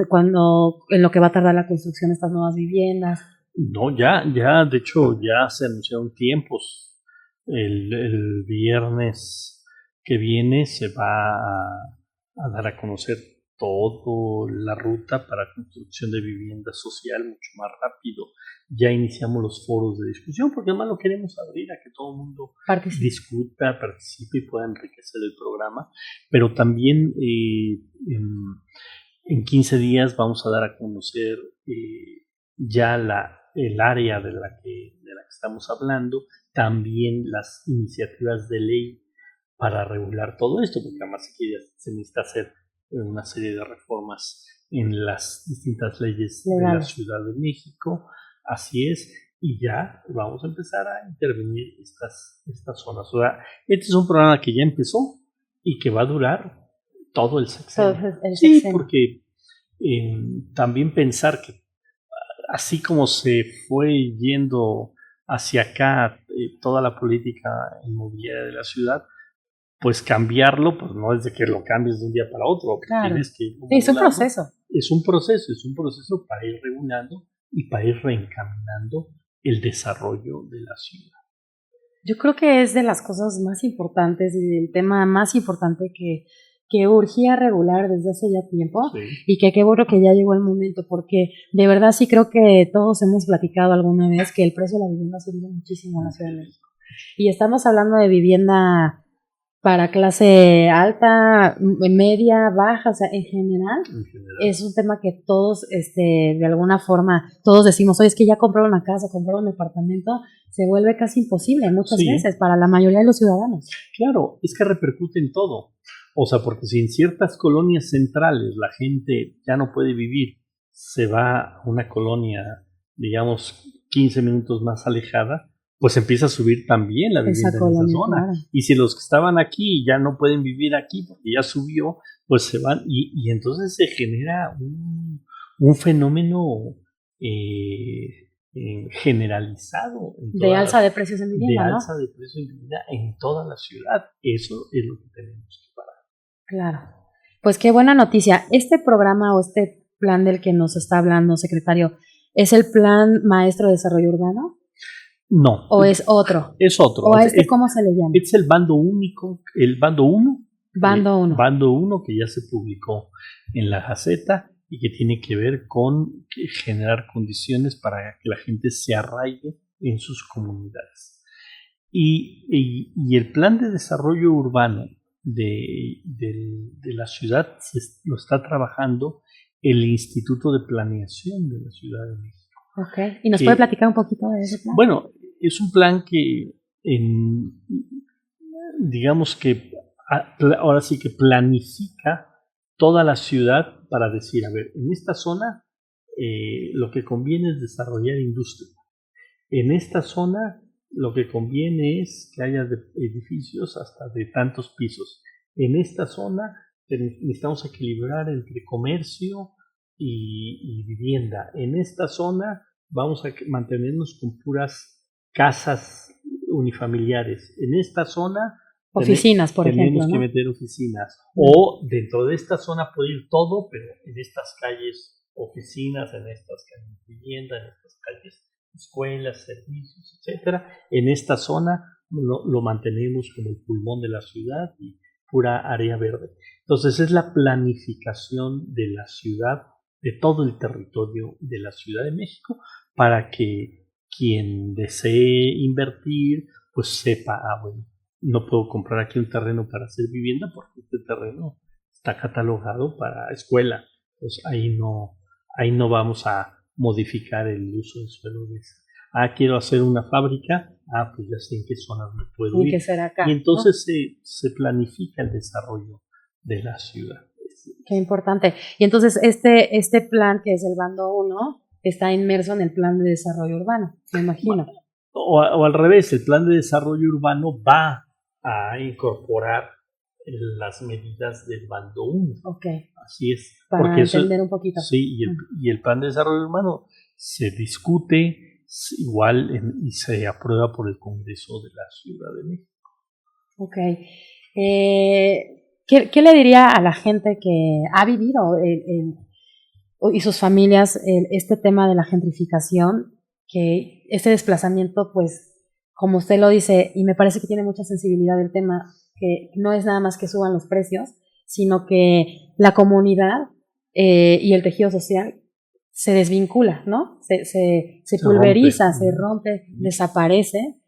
lo que va a tardar la construcción de estas nuevas viviendas. No, ya, de hecho, ya se anunciaron tiempos. El viernes que viene se va a dar a conocer toda la ruta para construcción de vivienda social mucho más rápido. Ya iniciamos los foros de discusión porque además lo queremos abrir a que todo el mundo discuta, participe y pueda enriquecer el programa. Pero también en 15 días vamos a dar a conocer ya el área de la que estamos hablando, también las iniciativas de ley para regular todo esto, porque además aquí se necesita hacer una serie de reformas en las distintas leyes de la Ciudad de México, así es, y ya vamos a empezar a intervenir estas zonas. O sea, este es un programa que ya empezó y que va a durar todo el sexenio. Sí, porque también pensar que así como se fue yendo hacia acá toda la política inmobiliaria de la ciudad, pues cambiarlo, pues no es de que lo cambies de un día para otro. Claro. Tienes que es un proceso. Es un proceso para ir regulando y para ir reencaminando el desarrollo de la ciudad. Yo creo que es de las cosas más importantes y del tema más importante que urgía regular desde hace ya tiempo, sí. Y que qué bueno que ya llegó el momento, porque de verdad sí creo que todos hemos platicado alguna vez que el precio de la vivienda ha subido muchísimo en la Ciudad de México. Y estamos hablando de vivienda para clase alta, media, baja, o sea, en general. Es un tema que todos, de alguna forma, todos decimos, oye, es que ya comprar una casa, comprar un departamento, se vuelve casi imposible muchas veces para la mayoría de los ciudadanos. Claro, es que repercute en todo. O sea, porque si en ciertas colonias centrales la gente ya no puede vivir, se va a una colonia, digamos, 15 minutos más alejada, pues empieza a subir también la vivienda en esa zona. Claro. Y si los que estaban aquí ya no pueden vivir aquí porque ya subió, pues se van y entonces se genera un fenómeno generalizado. De alza de precios en vivienda, de alza de precios en vivienda en toda la ciudad. Eso es lo que tenemos que parar. Claro. Pues qué buena noticia. Este programa o este plan del que nos está hablando, secretario, ¿es el Plan Maestro de Desarrollo Urbano? No. ¿O es otro? Es otro. ¿O cómo se le llama? Es el bando único, el bando 1. Bando 1. Bando 1 que ya se publicó en la Gaceta y que tiene que ver con generar condiciones para que la gente se arraigue en sus comunidades. Y el plan de desarrollo urbano de la ciudad lo está trabajando el Instituto de Planeación de la Ciudad de México. Okay. ¿Y nos puede platicar un poquito de ese plan? Bueno, es un plan que, digamos que ahora sí que planifica toda la ciudad para decir, a ver, en esta zona lo que conviene es desarrollar industria. En esta zona lo que conviene es que haya edificios hasta de tantos pisos. En esta zona necesitamos equilibrar entre comercio y vivienda. En esta zona vamos a mantenernos con puras casas unifamiliares. En esta zona oficinas, por ejemplo, tenemos que meter oficinas. O dentro de esta zona puede ir todo, pero en estas calles oficinas, en estas calles vivienda, en estas calles escuelas, servicios, etcétera. En esta zona lo mantenemos como el pulmón de la ciudad y pura área verde. Entonces es la planificación de la ciudad, de todo el territorio de la Ciudad de México, para que quien desee invertir, pues sepa, bueno, no puedo comprar aquí un terreno para hacer vivienda porque este terreno está catalogado para escuela. Entonces ahí no vamos a modificar el uso del suelo de esa. Quiero hacer una fábrica, pues ya sé en qué zonas me puedo ir. Que será acá, y entonces se planifica el desarrollo de la ciudad. Qué importante. Y entonces este plan, que es el bando 1, está inmerso en el plan de desarrollo urbano, me imagino. O al revés, el plan de desarrollo urbano va a incorporar las medidas del bando 1. Okay. Así es. Para porque entender un poquito. Sí, y el plan de desarrollo urbano se discute igual y se aprueba por el Congreso de la Ciudad de México. Ok. ¿Qué le diría a la gente que ha vivido y sus familias este tema de la gentrificación, que este desplazamiento, pues, como usted lo dice, y me parece que tiene mucha sensibilidad del tema, que no es nada más que suban los precios, sino que la comunidad y el tejido social se desvincula, ¿no? Se pulveriza, se rompe, desaparece.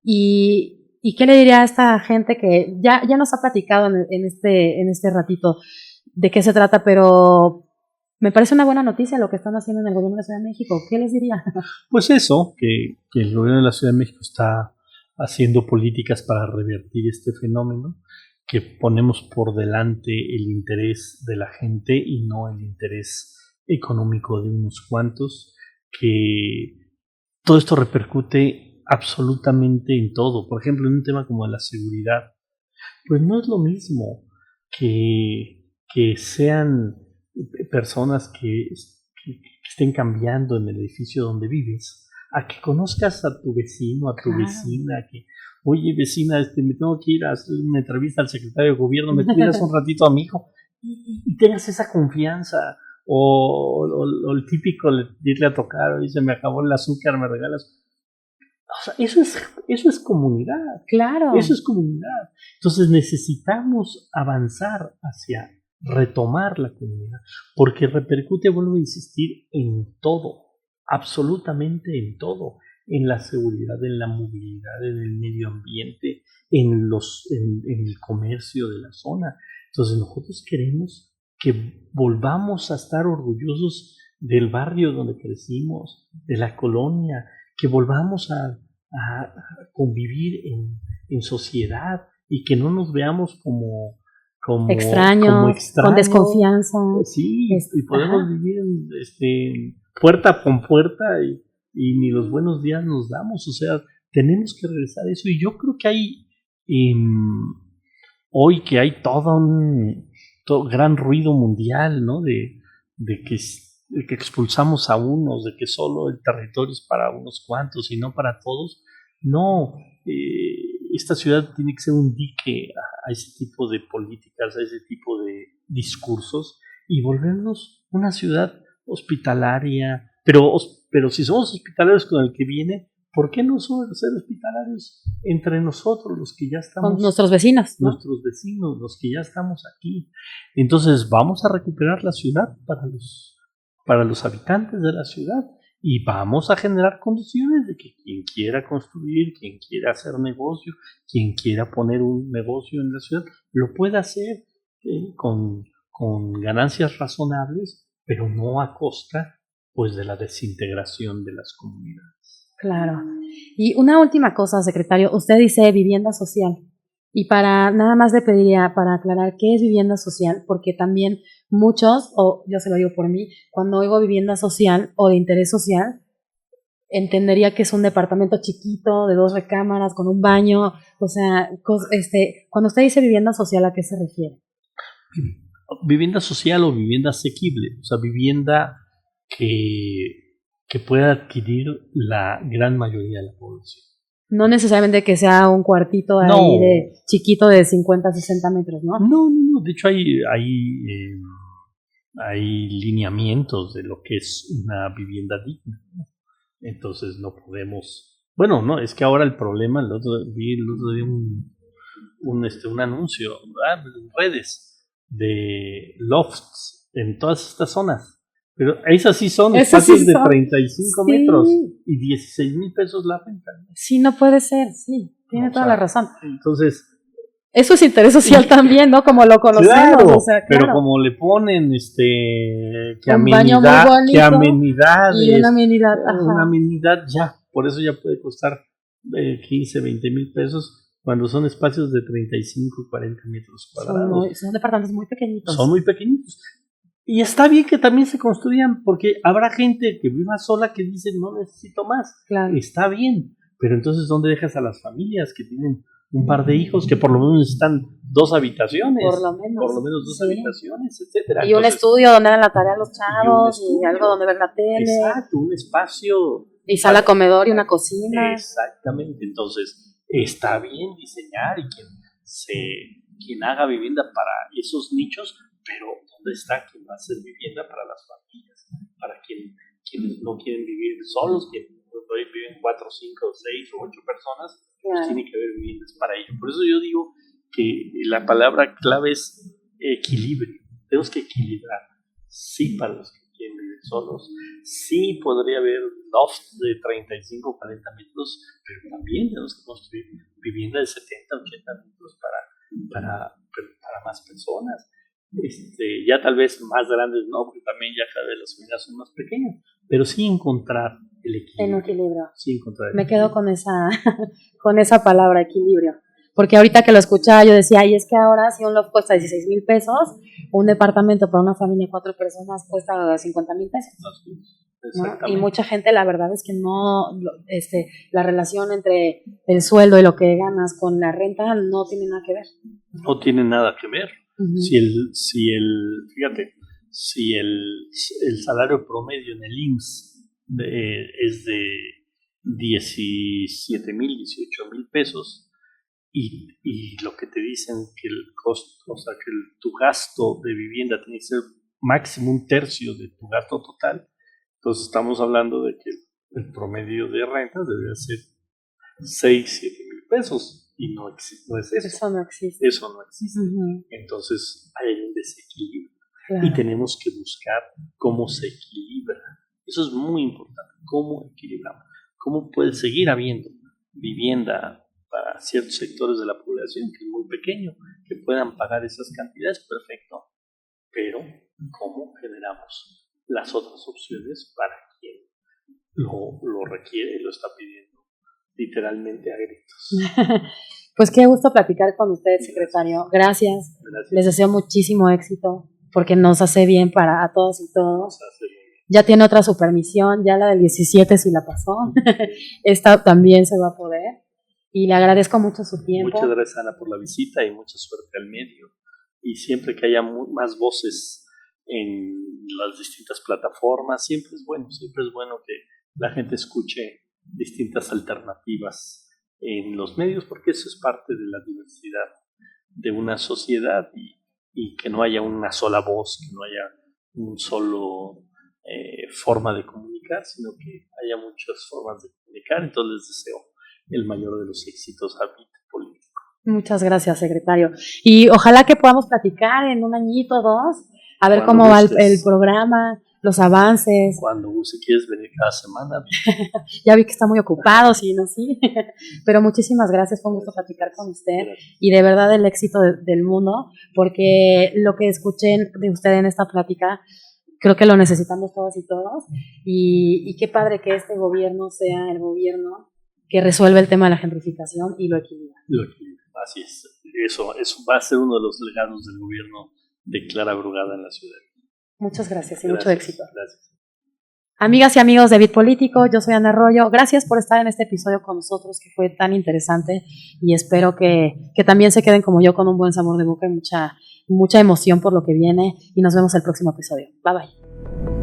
¿Y qué le diría a esta gente que ya nos ha platicado en este ratito de qué se trata, pero me parece una buena noticia lo que están haciendo en el gobierno de la Ciudad de México? ¿Qué les diría? Pues eso, que el gobierno de la Ciudad de México está haciendo políticas para revertir este fenómeno, que ponemos por delante el interés de la gente y no el interés económico de unos cuantos, que todo esto repercute absolutamente en todo. Por ejemplo, en un tema como la seguridad, pues no es lo mismo que sean personas que estén cambiando en el edificio donde vives, a que conozcas a tu vecino, a tu vecina, que, oye vecina, me tengo que ir a hacer una entrevista al secretario de gobierno, me cuidas un ratito a mi hijo, y tengas esa confianza, o el típico irle a tocar, oye, se me acabó el azúcar, me regalas. O sea, eso es comunidad. Claro. Eso es comunidad. Entonces necesitamos avanzar hacia retomar la comunidad, porque repercute, vuelvo a insistir, en todo, absolutamente en todo, en la seguridad, en la movilidad, en el medio ambiente, en el comercio de la zona. Entonces nosotros queremos que volvamos a estar orgullosos del barrio donde crecimos, de la colonia, que volvamos a convivir en sociedad y que no nos veamos como extraños, con desconfianza. Sí, y podemos vivir puerta con puerta y ni los buenos días nos damos. O sea, tenemos que regresar a eso. Y yo creo que hay hoy que hay todo un gran ruido mundial, ¿no? De que expulsamos a unos, de que solo el territorio es para unos cuantos y no para todos. No, esta ciudad tiene que ser un dique a ese tipo de políticas, a ese tipo de discursos y volvernos una ciudad hospitalaria. Pero si somos hospitalarios con el que viene, ¿por qué no ser hospitalarios entre nosotros, los que ya estamos? Con nuestros vecinos, ¿no? Nuestros vecinos, los que ya estamos aquí. Entonces vamos a recuperar la ciudad para los habitantes de la ciudad. Y vamos a generar condiciones de que quien quiera construir, quien quiera hacer negocio, quien quiera poner un negocio en la ciudad, lo pueda hacer con ganancias razonables, pero no a costa pues de la desintegración de las comunidades. Claro. Y una última cosa, secretario, usted dice vivienda social. Y nada más le pediría para aclarar qué es vivienda social, porque también muchos, o yo se lo digo por mí, cuando oigo vivienda social o de interés social, entendería que es un departamento chiquito de 2 recámaras con un baño, o sea, cuando usted dice vivienda social, ¿a qué se refiere? Vivienda social o vivienda asequible, o sea, vivienda que pueda adquirir la gran mayoría de la población. No necesariamente que sea un cuartito ahí de chiquito de 50, 60 metros, ¿no? No, de hecho hay lineamientos de lo que es una vivienda digna. Entonces no podemos... Bueno, no, es que ahora el problema, vi el otro día un anuncio en redes de lofts en todas estas zonas. Pero esas sí son espacios de 35 metros y 16,000 pesos la renta. Sí, no puede ser, sí, tiene toda la razón. Entonces... Eso es interés social también, ¿no? Como lo conocemos. Claro, o sea, pero como le ponen que un baño muy bonito que amenidades, y una amenidad, una amenidad ya, por eso ya puede costar 15, 20 mil pesos cuando son espacios de 35, 40 metros cuadrados. Son departamentos muy pequeñitos. Son muy pequeñitos. Y está bien que también se construyan, porque habrá gente que viva sola que dice no necesito más. Claro. Está bien, pero entonces ¿dónde dejas a las familias que tienen un par de hijos que por lo menos necesitan 2 habitaciones? Por lo menos 2 habitaciones, etcétera. Y entonces, un estudio donde hagan la tarea los chavos y algo donde ver la tele. Exacto, un espacio. Y sala, comedor y una cocina. Exactamente, entonces está bien diseñar y quien haga vivienda para esos nichos, pero ¿dónde está quien va a hacer vivienda para las familias? Para quienes no quieren vivir solos, que viven 4, 5, 6 o 8 personas, pues tiene que haber viviendas para ello. Por eso yo digo que la palabra clave es equilibrio. Tenemos que equilibrar. Sí, para los que quieren vivir solos, sí podría haber lofts de 35, 40 metros, pero también tenemos que construir vivienda de 70, 80 metros para más personas. Ya tal vez más grandes no, porque también ya cada vez las familias son más pequeñas, pero sí encontrar el equilibrio. En equilibrio. Sí encontrar el Me equilibrio. quedo con esa palabra, equilibrio. Porque ahorita que lo escuchaba yo decía, y es que ahora si un loft cuesta 16,000 pesos, un departamento para una familia de 4 personas cuesta 50,000 pesos. ¿No? Y mucha gente, la verdad es que no, la relación entre el sueldo y lo que ganas con la renta no tiene nada que ver. No tiene nada que ver. Uh-huh. Si el salario promedio en el IMSS es de 17,000, 18,000 pesos y lo que te dicen que el costo, o sea, que tu gasto de vivienda tiene que ser máximo 1/3 de tu gasto total, entonces estamos hablando de que el promedio de rentas debería ser 6, 7 mil pesos. Y no es eso. Eso no existe. Uh-huh. Entonces hay un desequilibrio. Claro. Y tenemos que buscar cómo se equilibra. Eso es muy importante. ¿Cómo equilibramos? ¿Cómo puede seguir habiendo vivienda para ciertos sectores de la población, que es muy pequeño, que puedan pagar esas cantidades? Perfecto. Pero ¿cómo generamos las otras opciones para quien lo requiere y lo está pidiendo literalmente a gritos? Pues qué gusto platicar con usted, secretario. Gracias. Les deseo muchísimo éxito porque nos hace bien a todos y todos. Ya tiene otra su permisión, ya la del 17 sí la pasó. Esta también se va a poder. Y le agradezco mucho su tiempo. Muchas gracias, Ana, por la visita y mucha suerte al medio. Y siempre que haya más voces en las distintas plataformas, siempre es bueno que la gente escuche distintas alternativas en los medios, porque eso es parte de la diversidad de una sociedad y que no haya una sola voz, que no haya un solo forma de comunicar, sino que haya muchas formas de comunicar. Entonces les deseo el mayor de los éxitos a Bit Político. Muchas gracias, secretario. Y ojalá que podamos platicar en un añito o 2, a ver cómo va el programa, los avances. Cuando si quieres venir cada semana. Ya vi que está muy ocupado, sí, ¿no? Sí. Pero muchísimas gracias, fue un gusto platicar con usted. Gracias. Y de verdad el éxito del mundo, porque lo que escuché de usted en esta plática, creo que lo necesitamos todos y todos. Y qué padre que este gobierno sea el gobierno que resuelve el tema de la gentrificación y lo equilibra. Así es. Eso va a ser uno de los legados del gobierno de Clara Brugada en la ciudad. Muchas gracias y mucho éxito. Gracias. Amigas y amigos de Bit Político, yo soy Ana Arroyo. Gracias por estar en este episodio con nosotros, que fue tan interesante, y espero que también se queden como yo con un buen sabor de boca y mucha emoción por lo que viene, y nos vemos el próximo episodio. Bye bye.